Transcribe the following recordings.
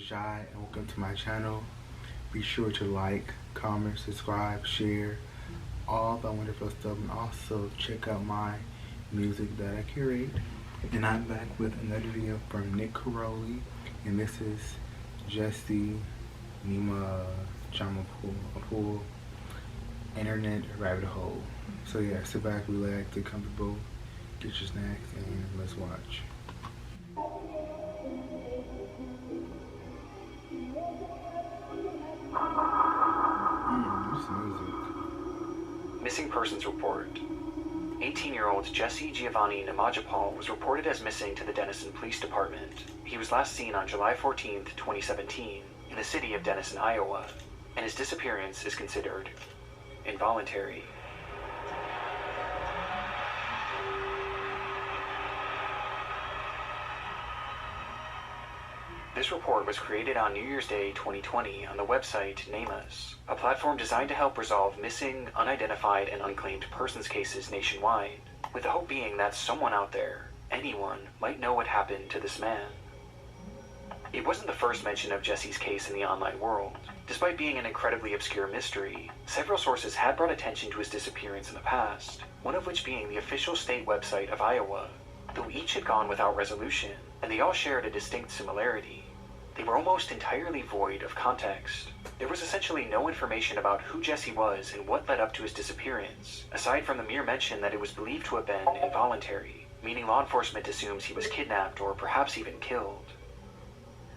Jai and welcome to my channel. Be sure to like, comment, subscribe, share, all that wonderful stuff, and also check out my music that I curate. And I'm back with another video from Crowley, and this is Jesse Nimajapol Internet Rabbit Hole. So yeah, sit back, relax, get comfortable, get your snacks, and let's watch. This music. Missing persons report. 18-year-old Jesse Giovanni Nimajapol was reported as missing to the Denison Police Department. He was last seen on July 14, 2017, in the city of Denison, Iowa, and his disappearance is considered involuntary. This report was created on New Year's Day 2020 on the website Name Us, a platform designed to help resolve missing, unidentified, and unclaimed persons cases nationwide, with the hope being that someone out there, anyone, might know what happened to this man. It wasn't the first mention of Jesse's case in the online world. Despite being an incredibly obscure mystery, several sources had brought attention to his disappearance in the past, one of which being the official state website of Iowa, though each had gone without resolution, and they all shared a distinct similarity. They were almost entirely void of context. There was essentially no information about who Jesse was and what led up to his disappearance, aside from the mere mention that it was believed to have been involuntary, meaning law enforcement assumes he was kidnapped or perhaps even killed.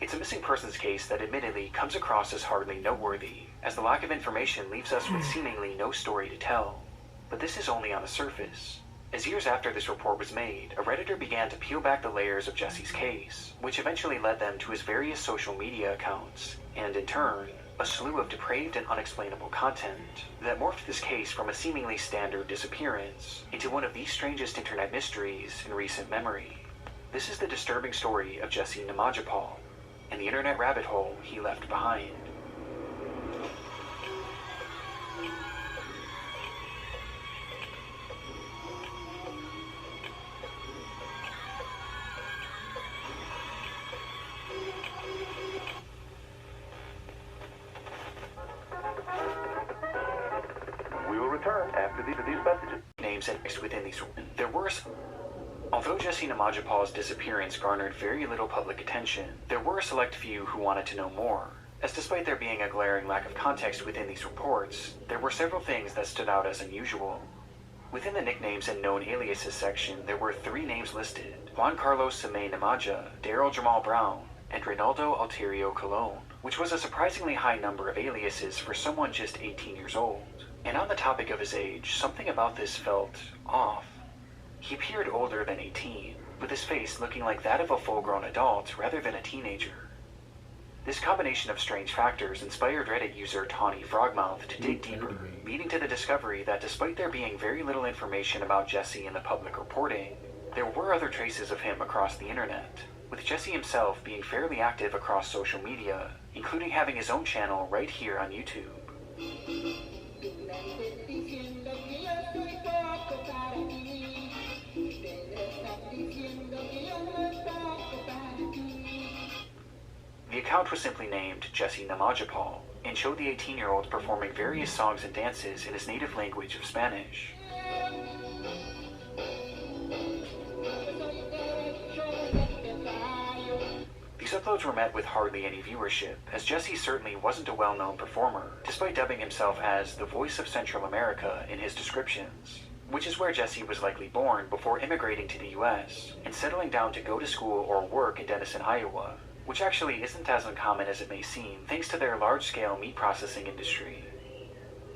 It's a missing persons case that admittedly comes across as hardly noteworthy, as the lack of information leaves us with seemingly no story to tell. But this is only on the surface. As years after this report was made, a Redditor began to peel back the layers of Jesse's case, which eventually led them to his various social media accounts, and in turn, a slew of depraved and unexplainable content that morphed this case from a seemingly standard disappearance into one of the strangest internet mysteries in recent memory. This is the disturbing story of Jesse Nimajapol and the internet rabbit hole he left behind. After these messages. Names indexed within these. Although Jesse Nimajapol's disappearance garnered very little public attention, there were a select few who wanted to know more, as despite there being a glaring lack of context within these reports, there were several things that stood out as unusual. Within the nicknames and known aliases section, there were 3 names listed: Juan Carlos Semay Nimaja, Daryl Jamal Brown, and Reynaldo Alterio Colon, which was a surprisingly high number of aliases for someone just 18 years old. And on the topic of his age, something about this felt off. He appeared older than 18, with his face looking like that of a full-grown adult rather than a teenager. This combination of strange factors inspired Reddit user Tawny Frogmouth to dig deeper, leading to the discovery that despite there being very little information about Jesse in the public reporting, there were other traces of him across the internet, with Jesse himself being fairly active across social media, including having his own channel right here on YouTube. The account was simply named Jesse Nimajapol and showed the 18-year-old performing various songs and dances in his native language of Spanish. These uploads were met with hardly any viewership, as Jesse certainly wasn't a well-known performer, despite dubbing himself as the voice of Central America in his descriptions, which is where Jesse was likely born before immigrating to the US and settling down to go to school or work in Denison, Iowa, which actually isn't as uncommon as it may seem thanks to their large-scale meat processing industry.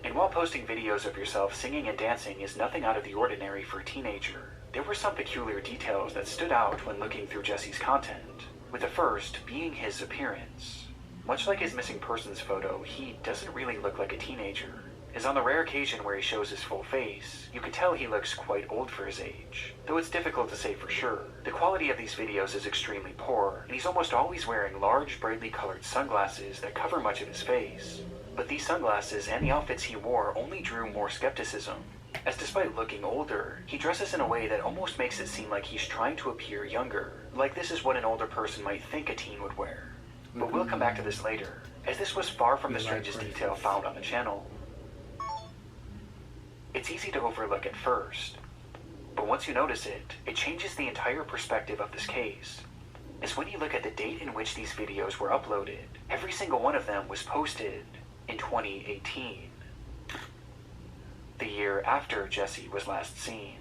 And while posting videos of yourself singing and dancing is nothing out of the ordinary for a teenager, there were some peculiar details that stood out when looking through Jesse's content, with the first being his appearance. Much like his missing persons photo, he doesn't really look like a teenager, as on the rare occasion where he shows his full face, you can tell he looks quite old for his age, though it's difficult to say for sure. The quality of these videos is extremely poor, and he's almost always wearing large, brightly colored sunglasses that cover much of his face. But these sunglasses and the outfits he wore only drew more skepticism, as despite looking older, he dresses in a way that almost makes it seem like he's trying to appear younger, like this is what an older person might think a teen would wear. But we'll come back to this later, as this was far from the strangest detail found on the channel. It's easy to overlook at first, but once you notice it, it changes the entire perspective of this case. As when you look at the date in which these videos were uploaded, every single one of them was posted in 2018, the year after Jesse was last seen.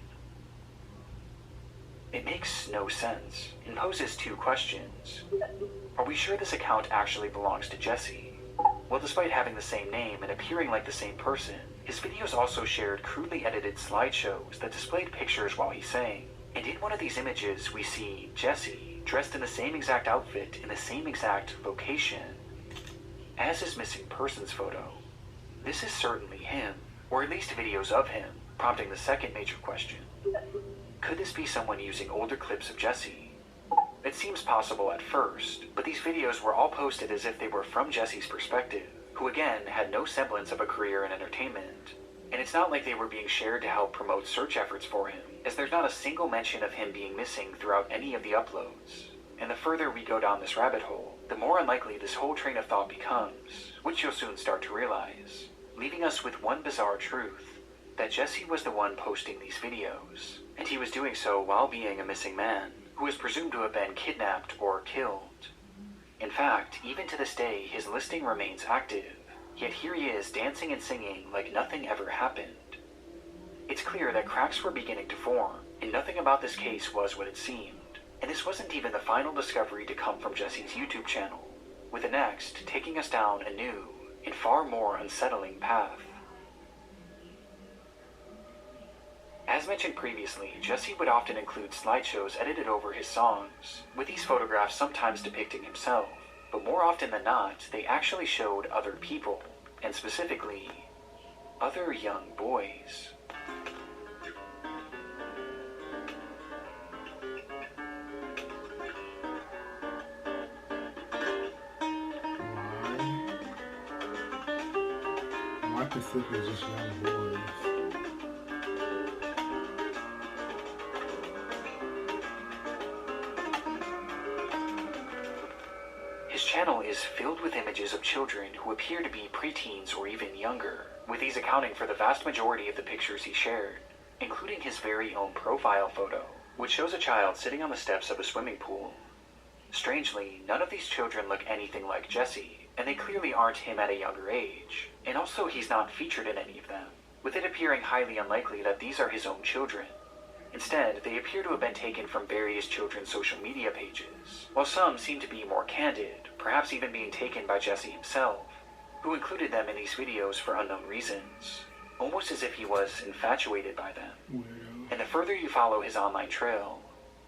It makes no sense and poses two questions. Are we sure this account actually belongs to Jesse? Well, despite having the same name and appearing like the same person, his videos also shared crudely edited slideshows that displayed pictures while he sang. And in one of these images, we see Jesse dressed in the same exact outfit in the same exact location as his missing persons photo. This is certainly him, or at least videos of him, prompting the second major question. Could this be someone using older clips of Jesse? It seems possible at first, but these videos were all posted as if they were from Jesse's perspective, who again had no semblance of a career in entertainment. And it's not like they were being shared to help promote search efforts for him, as there's not a single mention of him being missing throughout any of the uploads. And the further we go down this rabbit hole, the more unlikely this whole train of thought becomes, which you'll soon start to realize, leaving us with one bizarre truth, that Jesse was the one posting these videos, and he was doing so while being a missing man, who is presumed to have been kidnapped or killed. In fact, even to this day, his listing remains active, yet here he is dancing and singing like nothing ever happened. It's clear that cracks were beginning to form, and nothing about this case was what it seemed. And this wasn't even the final discovery to come from Jesse's YouTube channel, with the next taking us down a new and far more unsettling path. As mentioned previously, Jesse would often include slideshows edited over his songs, with these photographs sometimes depicting himself, but more often than not, they actually showed other people, and specifically, other young boys. Why specifically just young boys? His channel is filled with images of children who appear to be preteens or even younger, with these accounting for the vast majority of the pictures he shared, including his very own profile photo, which shows a child sitting on the steps of a swimming pool. Strangely, none of these children look anything like Jesse, and they clearly aren't him at a younger age, and also he's not featured in any of them, with it appearing highly unlikely that these are his own children. Instead, they appear to have been taken from various children's social media pages, while some seem to be more candid, perhaps even being taken by Jesse himself, who included them in these videos for unknown reasons, almost as if he was infatuated by them. Weirdo. And the further you follow his online trail,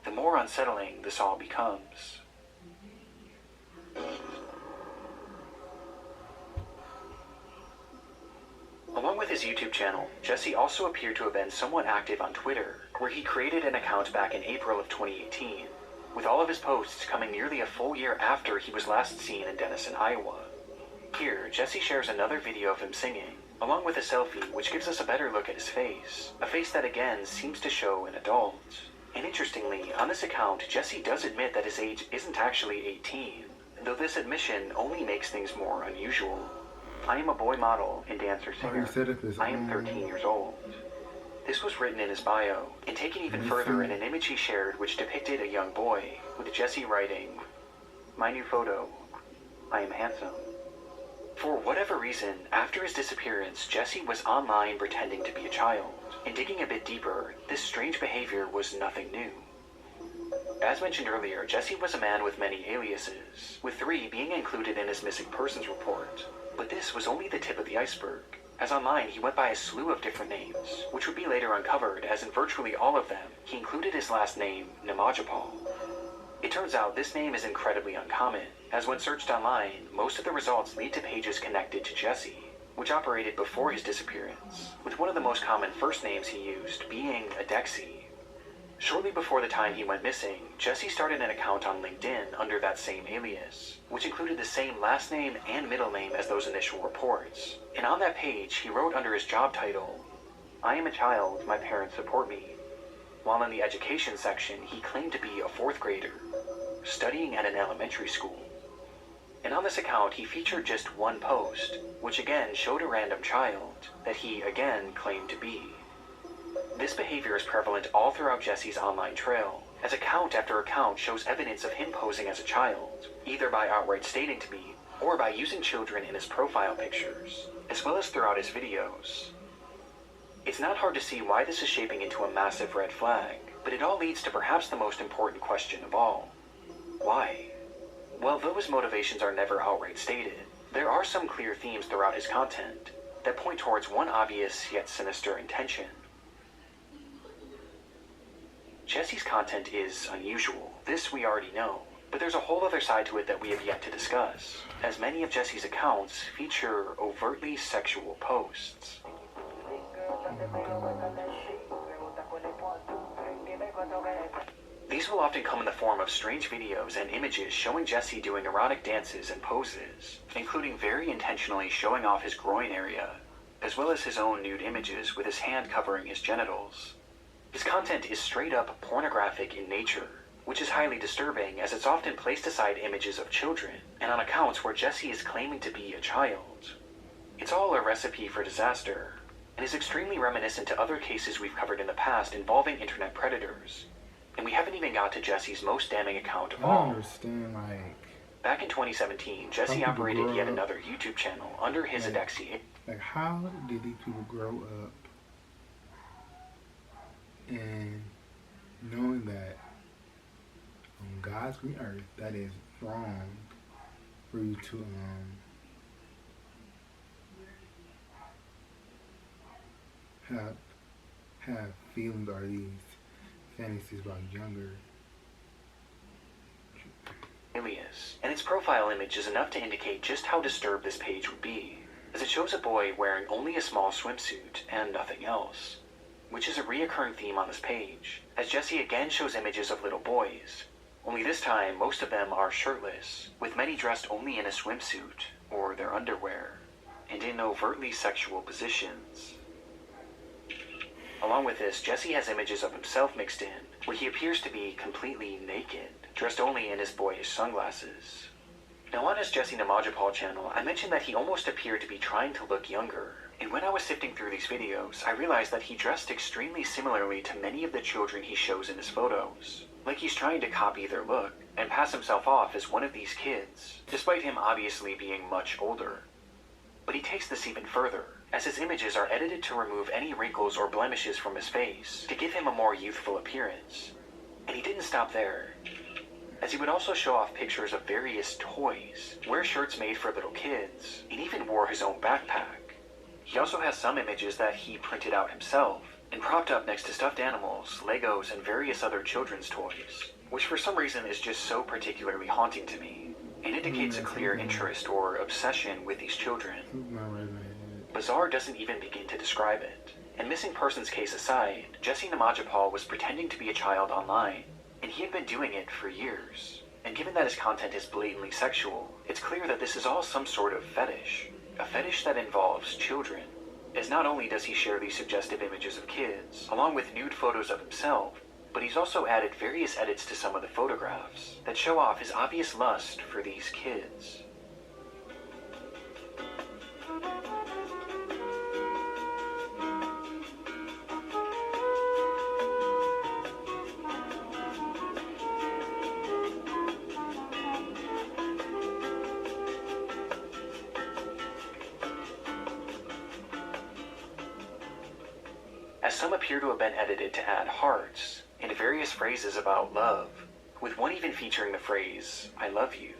the more unsettling this all becomes. Along with his YouTube channel, Jesse also appeared to have been somewhat active on Twitter, where he created an account back in April of 2018, with all of his posts coming nearly a full year after he was last seen in Denison, Iowa. Here, Jesse shares another video of him singing, along with a selfie which gives us a better look at his face, a face that again seems to show an adult. And interestingly, on this account, Jesse does admit that his age isn't actually 18, though this admission only makes things more unusual. I am a boy model and dancer-singer. I am 13 years old. This was written in his bio, and taken even further in an image he shared which depicted a young boy, with Jesse writing, "My new photo, I am handsome." For whatever reason, after his disappearance, Jesse was online pretending to be a child, and digging a bit deeper, this strange behavior was nothing new. As mentioned earlier, Jesse was a man with many aliases, with 3 being included in his missing persons report. But this was only the tip of the iceberg, as online he went by a slew of different names, which would be later uncovered as in virtually all of them, he included his last name, Nimajapol. It turns out this name is incredibly uncommon, as when searched online, most of the results lead to pages connected to Jesse, which operated before his disappearance, with one of the most common first names he used being Adexi. Shortly before the time he went missing, Jesse started an account on LinkedIn under that same alias, which included the same last name and middle name as those initial reports. And on that page, he wrote under his job title, "I am a child, my parents support me," while in the education section, he claimed to be a 4th grader, studying at an elementary school. on this account he featured just one post, which again showed a random child that he again claimed to be. This behavior is prevalent all throughout Jesse's online trail, as account after account shows evidence of him posing as a child, either by outright stating to be, or by using children in his profile pictures, as well as throughout his videos. It's not hard to see why this is shaping into a massive red flag, but it all leads to perhaps the most important question of all. Why? Well, though his motivations are never outright stated, there are some clear themes throughout his content that point towards one obvious yet sinister intention. Jesse's content is unusual, this we already know, but there's a whole other side to it that we have yet to discuss, as many of Jesse's accounts feature overtly sexual posts. These will often come in the form of strange videos and images showing Jesse doing erotic dances and poses, including very intentionally showing off his groin area, as well as his own nude images with his hand covering his genitals. His content is straight up pornographic in nature, which is highly disturbing as it's often placed aside images of children and on accounts where Jesse is claiming to be a child. It's all a recipe for disaster, and is extremely reminiscent to other cases we've covered in the past involving internet predators. And we haven't even got to Jesse's most damning account of all. I don't understand, Back in 2017, Jesse operated yet another YouTube channel under his Adexi. How did these people grow up and knowing that on God's green earth that is wrong for you to have feelings or these fantasies about younger. And its profile image is enough to indicate just how disturbed this page would be, as it shows a boy wearing only a small swimsuit and nothing else, which is a reoccurring theme on this page, as Jesse again shows images of little boys, only this time most of them are shirtless, with many dressed only in a swimsuit or their underwear, and in overtly sexual positions. Along with this, Jesse has images of himself mixed in, where he appears to be completely naked, dressed only in his boyish sunglasses. Now on his Jesse Nimajapol channel, I mentioned that he almost appeared to be trying to look younger, and when I was sifting through these videos, I realized that he dressed extremely similarly to many of the children he shows in his photos, like he's trying to copy their look and pass himself off as one of these kids, despite him obviously being much older. But he takes this even further, as his images are edited to remove any wrinkles or blemishes from his face to give him a more youthful appearance. And he didn't stop there, as he would also show off pictures of various toys, wear shirts made for little kids, and even wore his own backpack. He also has some images that he printed out himself and propped up next to stuffed animals, Legos, and various other children's toys, which for some reason is just so particularly haunting to me. It indicates a clear interest or obsession with these children. Bizarre doesn't even begin to describe it. And missing persons case aside, Jesse Nimajapol was pretending to be a child online, and he had been doing it for years. And given that his content is blatantly sexual, it's clear that this is all some sort of fetish. A fetish that involves children. As not only does he share these suggestive images of kids, along with nude photos of himself, but he's also added various edits to some of the photographs that show off his obvious lust for these kids. As some appear to have been edited to add hearts and various phrases about love, with one even featuring the phrase, "I love you."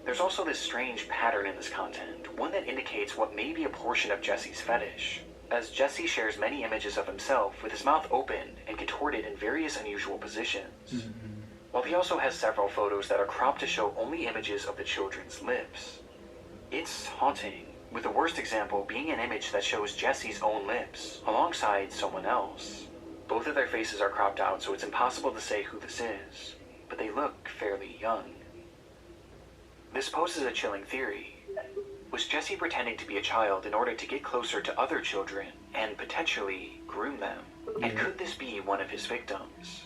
There's also this strange pattern in this content, one that indicates what may be a portion of Jesse's fetish, as Jesse shares many images of himself with his mouth open and contorted in various unusual positions, while he also has several photos that are cropped to show only images of the children's lips. It's haunting, with the worst example being an image that shows Jesse's own lips alongside someone else. Both of their faces are cropped out, so it's impossible to say who this is, but they look fairly young. This poses a chilling theory. Was Jesse pretending to be a child in order to get closer to other children and potentially groom them? And could this be one of his victims?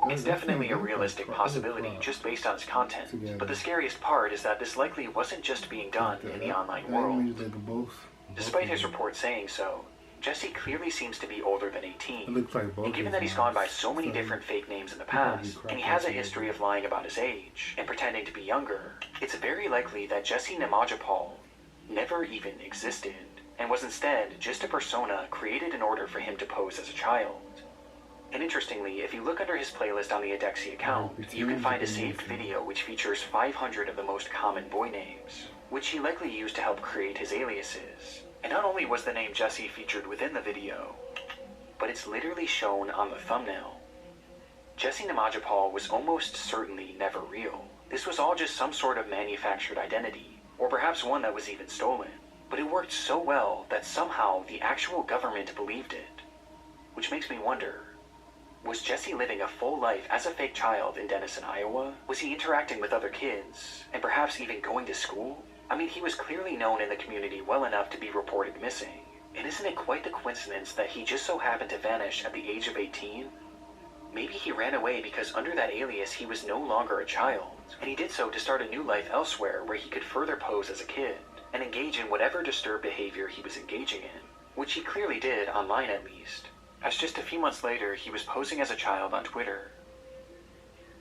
It's definitely a realistic possibility just based on its content, but the scariest part is that this likely wasn't just being done in the online world. Despite his report saying so, Jesse clearly seems to be older than 18, and given that he's gone by so many different fake names in the past, and he has a history of lying about his age and pretending to be younger, it's very likely that Jesse Nimajapol never even existed, and was instead just a persona created in order for him to pose as a child. And interestingly, if you look under his playlist on the Adexi account, you can find a saved video which features 500 of the most common boy names, which he likely used to help create his aliases. And not only was the name Jesse featured within the video, but it's literally shown on the thumbnail. Jesse Nimajapol was almost certainly never real. This was all just some sort of manufactured identity, or perhaps one that was even stolen. But it worked so well that somehow the actual government believed it. Which makes me wonder, was Jesse living a full life as a fake child in Denison, Iowa? Was he interacting with other kids, and perhaps even going to school? I mean, he was clearly known in the community well enough to be reported missing. And isn't it quite the coincidence that he just so happened to vanish at the age of 18? Maybe he ran away because under that alias he was no longer a child, and he did so to start a new life elsewhere where he could further pose as a kid, and engage in whatever disturbed behavior he was engaging in, which he clearly did online at least, as just a few months later he was posing as a child on Twitter.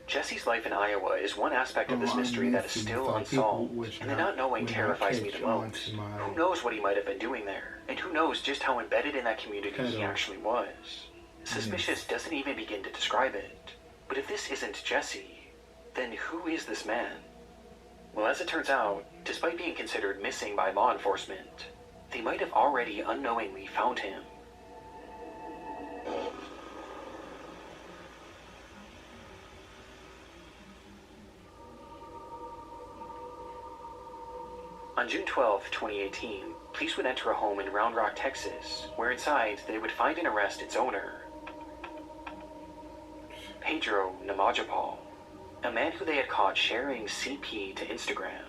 Jesse's life in Iowa is one aspect of this mystery that is still unsolved, and the not knowing terrifies me the most. Who knows what he might have been doing there, and who knows just how embedded in that community he actually was. Suspicious doesn't even begin to describe it. But if this isn't Jesse, then who is this man? Well, as it turns out, despite being considered missing by law enforcement, they might have already unknowingly found him. On June 12, 2018, police would enter a home in Round Rock, Texas, where inside they would find and arrest its owner, Pedro Nimajapol, a man who they had caught sharing CP to Instagram.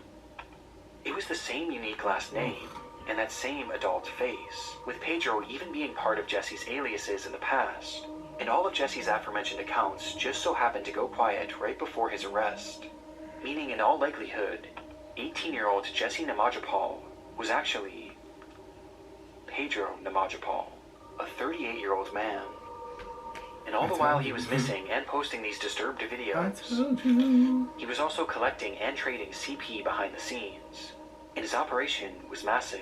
It was the same unique last name and that same adult face, with Pedro even being part of Jesse's aliases in the past, and all of Jesse's aforementioned accounts just so happened to go quiet right before his arrest, meaning in all likelihood, 18-year-old Jesse Nimajapol was actually Pedro Nimajapol, a 38-year-old man. And all the while he was missing and posting these disturbed videos, he was also collecting and trading CP behind the scenes, and his operation was massive.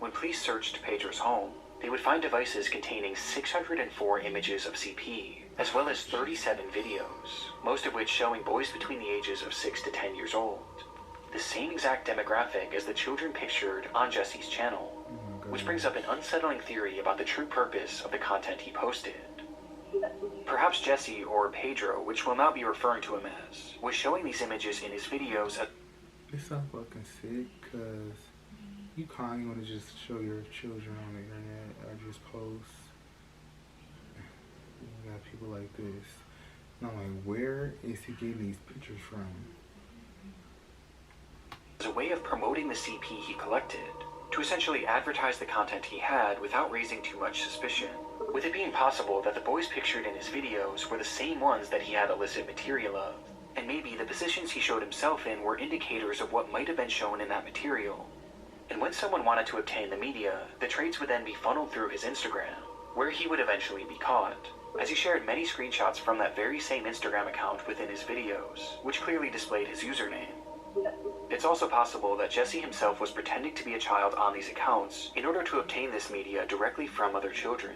When police searched Pedro's home, they would find devices containing 604 images of CP, as well as 37 videos, most of which showing boys between the ages of 6 to 10 years old. The same exact demographic as the children pictured on Jesse's channel, which brings up an unsettling theory about the true purpose of the content he posted. Perhaps Jesse, or Pedro, which we'll now be referring to him as, was showing these images in his videos at... It's so fucking sick, cause you kinda wanna just show your children on the internet or just post. You got people like this. And I'm like, where is he getting these pictures from? as a way of promoting the CP he collected, to essentially advertise the content he had without raising too much suspicion, with it being possible that the boys pictured in his videos were the same ones that he had illicit material of, and maybe the positions he showed himself in were indicators of what might have been shown in that material. And when someone wanted to obtain the media, the trades would then be funneled through his Instagram, where he would eventually be caught, as he shared many screenshots from that very same Instagram account within his videos, which clearly displayed his username. It's also possible that Jesse himself was pretending to be a child on these accounts in order to obtain this media directly from other children.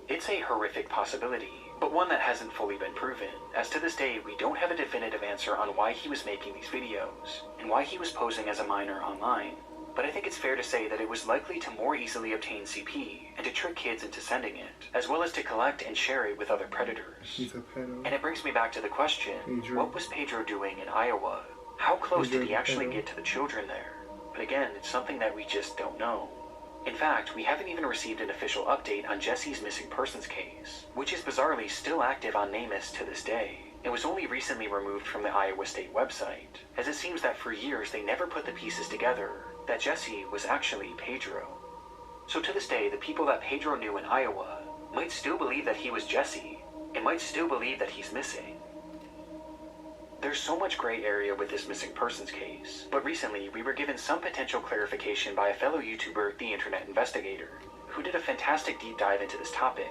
It's a horrific possibility, but one that hasn't fully been proven, as to this day we don't have a definitive answer on why he was making these videos, and why he was posing as a minor online. But I think it's fair to say that it was likely to more easily obtain CP and to trick kids into sending it, as well as to collect and share it with other predators. He's a pedo. And it brings me back to the question, what was Pedro doing in Iowa? How close did he actually get to the children there? But again, it's something that we just don't know. In fact, we haven't even received an official update on Jesse's missing persons case, which is bizarrely still active on NamUs to this day. It was only recently removed from the Iowa State website, as it seems that for years they never put the pieces together that Jesse was actually Pedro. So to this day, the people that Pedro knew in Iowa might still believe that he was Jesse, and might still believe that he's missing. There's so much gray area with this missing persons case, but recently we were given some potential clarification by a fellow YouTuber, The Internet Investigator, who did a fantastic deep dive into this topic.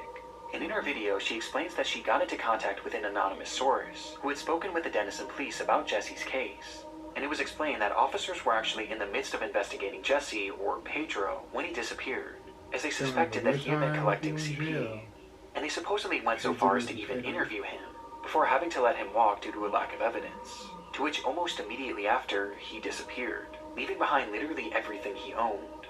And in her video, she explains that she got into contact with an anonymous source who had spoken with the Denison police about Jesse's case. And it was explained that officers were actually in the midst of investigating Jesse, or Pedro, when he disappeared, as they suspected that he had been collecting CP. And they supposedly went so far as to even interview him, before having to let him walk due to a lack of evidence, to which almost immediately after, he disappeared, leaving behind literally everything he owned.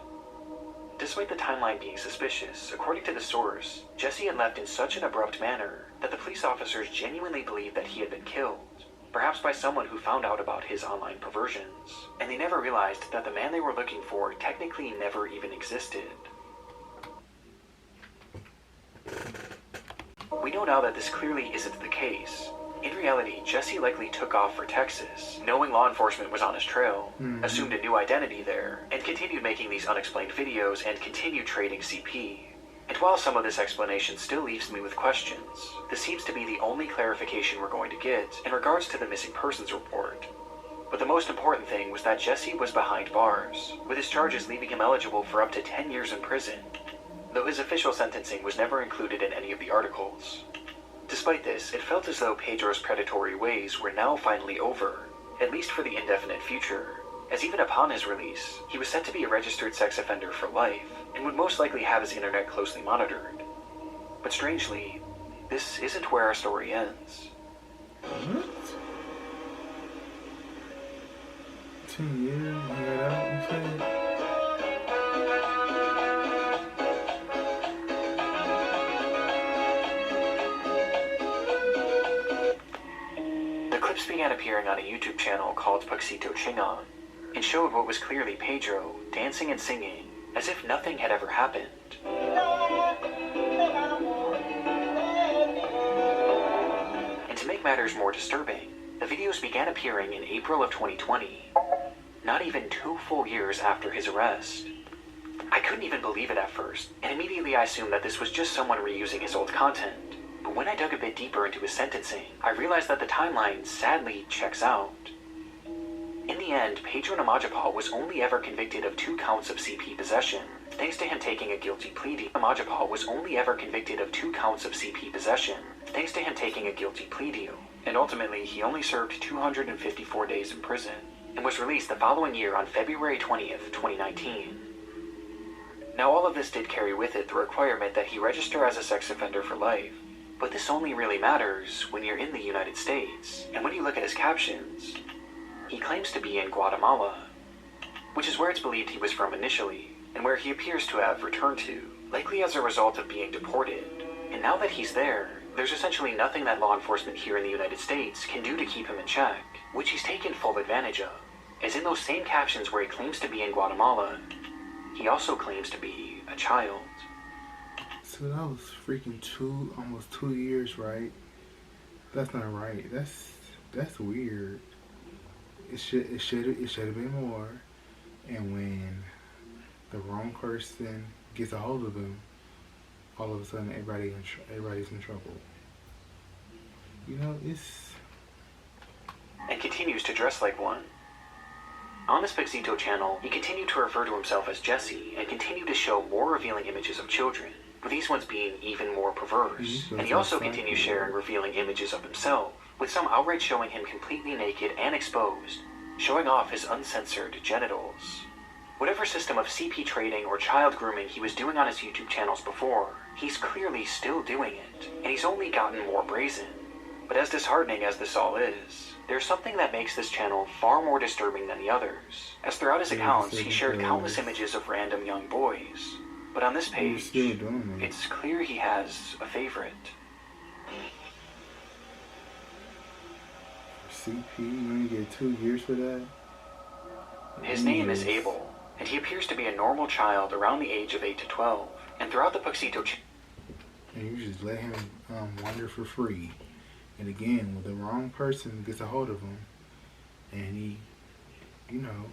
Despite the timeline being suspicious, according to the source, Jesse had left in such an abrupt manner that the police officers genuinely believed that he had been killed, perhaps by someone who found out about his online perversions, and they never realized that the man they were looking for technically never even existed. We know now that this clearly isn't the case. In reality, Jesse likely took off for Texas, knowing law enforcement was on his trail, assumed a new identity there, and continued making these unexplained videos and continued trading CP. And while some of this explanation still leaves me with questions, this seems to be the only clarification we're going to get in regards to the missing persons report. But the most important thing was that Jesse was behind bars, with his charges leaving him eligible for up to 10 years in prison, though his official sentencing was never included in any of the articles. Despite this, it felt as though Pedro's predatory ways were now finally over, at least for the indefinite future, as even upon his release, he was set to be a registered sex offender for life, and would most likely have his internet closely monitored. But strangely, this isn't where our story ends. What? 10 years, you got out, you said? Clips began appearing on a YouTube channel called Puxito Chingon, and showed what was clearly Pedro dancing and singing as if nothing had ever happened. And to make matters more disturbing, the videos began appearing in April of 2020, not even 2 full years after his arrest. I couldn't even believe it at first, and immediately I assumed that this was just someone reusing his old content. But when I dug a bit deeper into his sentencing, I realized that the timeline sadly checks out. In the end, Pedro Nimajapol was only ever convicted of 2 counts of CP possession, thanks to him taking a guilty plea deal. Nimajapol was only ever convicted of 2 counts of CP possession, thanks to him taking a guilty plea deal, and ultimately he only served 254 days in prison, and was released the following year on February 20th, 2019. Now all of this did carry with it the requirement that he register as a sex offender for life. But this only really matters when you're in the United States, and when you look at his captions, he claims to be in Guatemala, which is where it's believed he was from initially, and where he appears to have returned to, likely as a result of being deported. And now that he's there, there's essentially nothing that law enforcement here in the United States can do to keep him in check, which he's taken full advantage of, as in those same captions where he claims to be in Guatemala, he also claims to be a child. So that was freaking almost 2 years, right? That's not right. That's weird. It should have been more. And when the wrong person gets a hold of him, all of a sudden everybody's in trouble. You know, it's... And continues to dress like one. On his Puxito channel, he continued to refer to himself as Jesse and continued to show more revealing images of children, with these ones being even more perverse. And he also continues sharing revealing images of himself, with some outright showing him completely naked and exposed, showing off his uncensored genitals. Whatever system of CP trading or child grooming he was doing on his YouTube channels before, he's clearly still doing it, and he's only gotten more brazen. But as disheartening as this all is, there's something that makes this channel far more disturbing than the others, as throughout his accounts he shared countless images of random young boys. But on this page, it's clear he has a favorite. CP, you only get 2 years for that? His name is Abel, and he appears to be a normal child around the age of 8 to 12. And throughout the Puxito and you just let him wander for free. And again, when the wrong person gets a hold of him, and he, you know,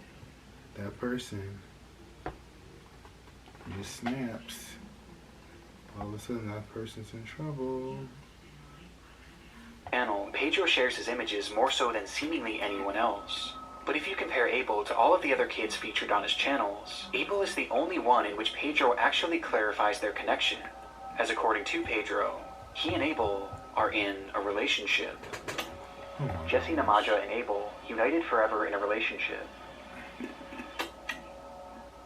that person just snaps, all of a sudden that person's in trouble. channel, Pedro shares his images more so than seemingly anyone else. But if you compare Abel to all of the other kids featured on his channels, Abel is the only one in which Pedro actually clarifies their connection, as according to Pedro, he and Abel are in a relationship. Jesse, Namaja, and Abel united forever in a relationship.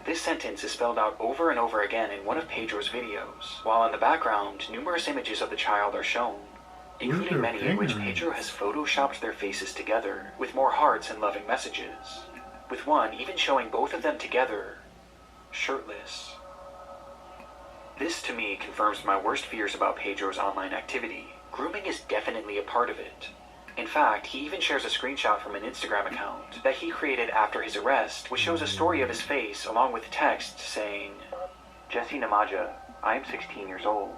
This sentence is spelled out over and over again in one of Pedro's videos, while in the background, numerous images of the child are shown, including many in which Pedro has photoshopped their faces together with more hearts and loving messages, with one even showing both of them together, shirtless. This to me confirms my worst fears about Pedro's online activity. Grooming is definitely a part of it. In fact, he even shares a screenshot from an Instagram account that he created after his arrest, which shows a story of his face along with text saying, Jesse Namaja, I am 16 years old.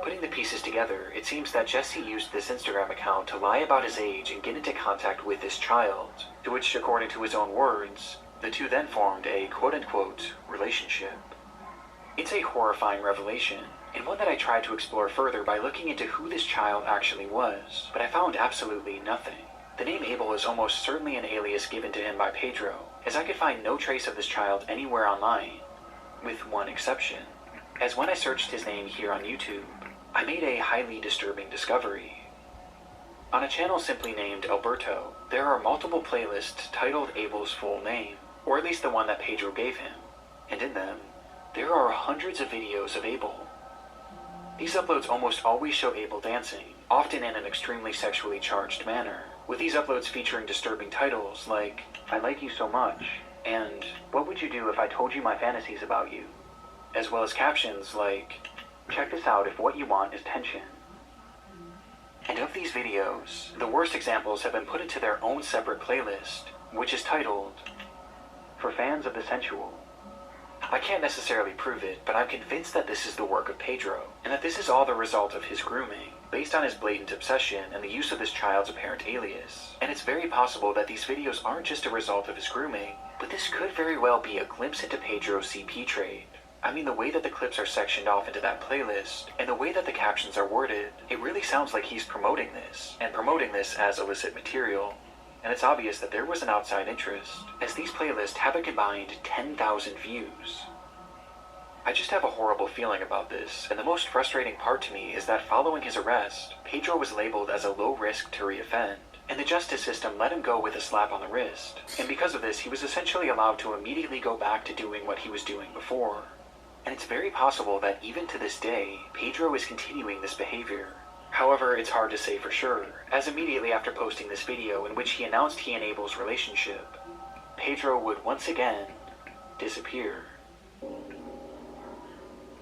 Putting the pieces together, it seems that Jesse used this Instagram account to lie about his age and get into contact with this child, to which, according to his own words, the two then formed a quote-unquote relationship. It's a horrifying revelation, and one that I tried to explore further by looking into who this child actually was, but I found absolutely nothing. The name Abel is almost certainly an alias given to him by Pedro, as I could find no trace of this child anywhere online, with one exception, as when I searched his name here on YouTube, I made a highly disturbing discovery. On a channel simply named Alberto, there are multiple playlists titled Abel's full name, or at least the one that Pedro gave him, and in them, there are hundreds of videos of Abel. These uploads almost always show Abel dancing, often in an extremely sexually charged manner, with these uploads featuring disturbing titles like, I like you so much, and what would you do if I told you my fantasies about you? As well as captions like, check this out if what you want is tension. And of these videos, the worst examples have been put into their own separate playlist, which is titled, For Fans of the Sensual. I can't necessarily prove it, but I'm convinced that this is the work of Pedro, and that this is all the result of his grooming, based on his blatant obsession and the use of this child's apparent alias. And it's very possible that these videos aren't just a result of his grooming, but this could very well be a glimpse into Pedro's CP trade. I mean, the way that the clips are sectioned off into that playlist, and the way that the captions are worded, it really sounds like he's promoting this, and promoting this as illicit material. And it's obvious that there was an outside interest, as these playlists have a combined 10,000 views. I just have a horrible feeling about this, and the most frustrating part to me is that following his arrest, Pedro was labeled as a low risk to reoffend, and the justice system let him go with a slap on the wrist, and because of this he was essentially allowed to immediately go back to doing what he was doing before. And it's very possible that even to this day, Pedro is continuing this behavior. However, it's hard to say for sure, as immediately after posting this video in which he announced he and Abel's relationship, Pedro would once again disappear.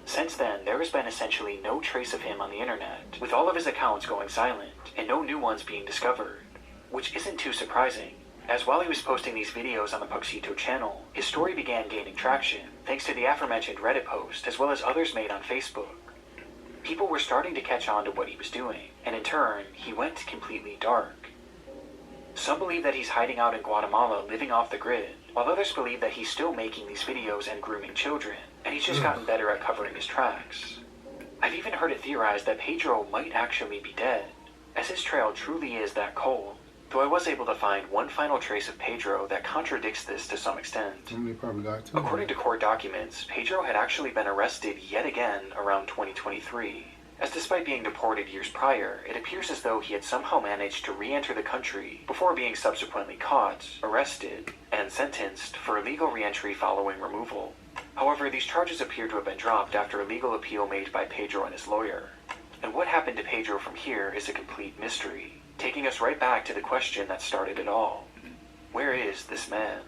Since then, there has been essentially no trace of him on the internet, with all of his accounts going silent, and no new ones being discovered, which isn't too surprising, as while he was posting these videos on the Puxito channel, his story began gaining traction, thanks to the aforementioned Reddit post, as well as others made on Facebook. People were starting to catch on to what he was doing, and in turn, he went completely dark. Some believe that he's hiding out in Guatemala living off the grid, while others believe that he's still making these videos and grooming children, and he's just gotten better at covering his tracks. I've even heard it theorized that Pedro might actually be dead, as his trail truly is that cold, though I was able to find one final trace of Pedro that contradicts this to some extent. According to court documents, Pedro had actually been arrested yet again around 2023, as despite being deported years prior, it appears as though he had somehow managed to re-enter the country before being subsequently caught, arrested, and sentenced for illegal re-entry following removal. However, these charges appear to have been dropped after a legal appeal made by Pedro and his lawyer. And what happened to Pedro from here is a complete mystery, taking us right back to the question that started it all. Where is this man?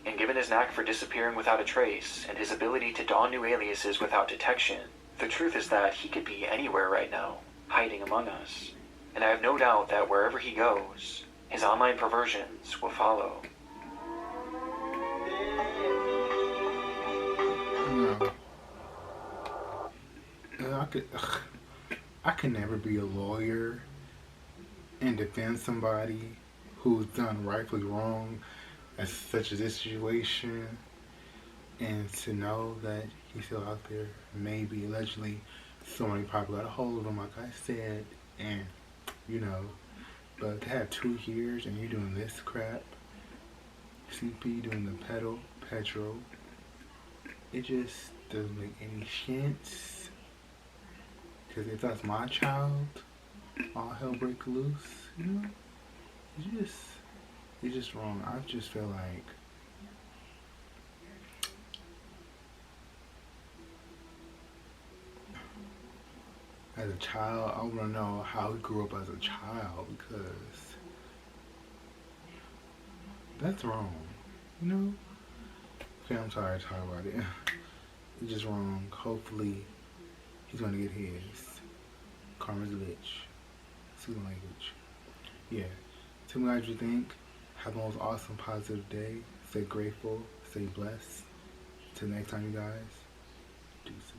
And given his knack for disappearing without a trace, and his ability to don new aliases without detection, the truth is that he could be anywhere right now, hiding among us. And I have no doubt that wherever he goes, his online perversions will follow. I could never be a lawyer and defend somebody who's done rightfully wrong as such as this situation, and to know that he's still out there, maybe allegedly somebody probably got a hold of him like I said, and you know. But to have 2 years and you're doing this crap, CP doing the petrol, it just doesn't make any sense. Because if that's my child, all hell break loose, you know? It's just wrong. I just feel like as a child, I want to know how he grew up as a child because that's wrong, you know? Okay, I'm sorry to talk about it. It's just wrong. Hopefully, he's gonna get his. Karma's a bitch. Excuse my language. Yeah. Tell me what you think. Have the most awesome, positive day. Stay grateful. Stay blessed. Till next time, you guys. Deuces.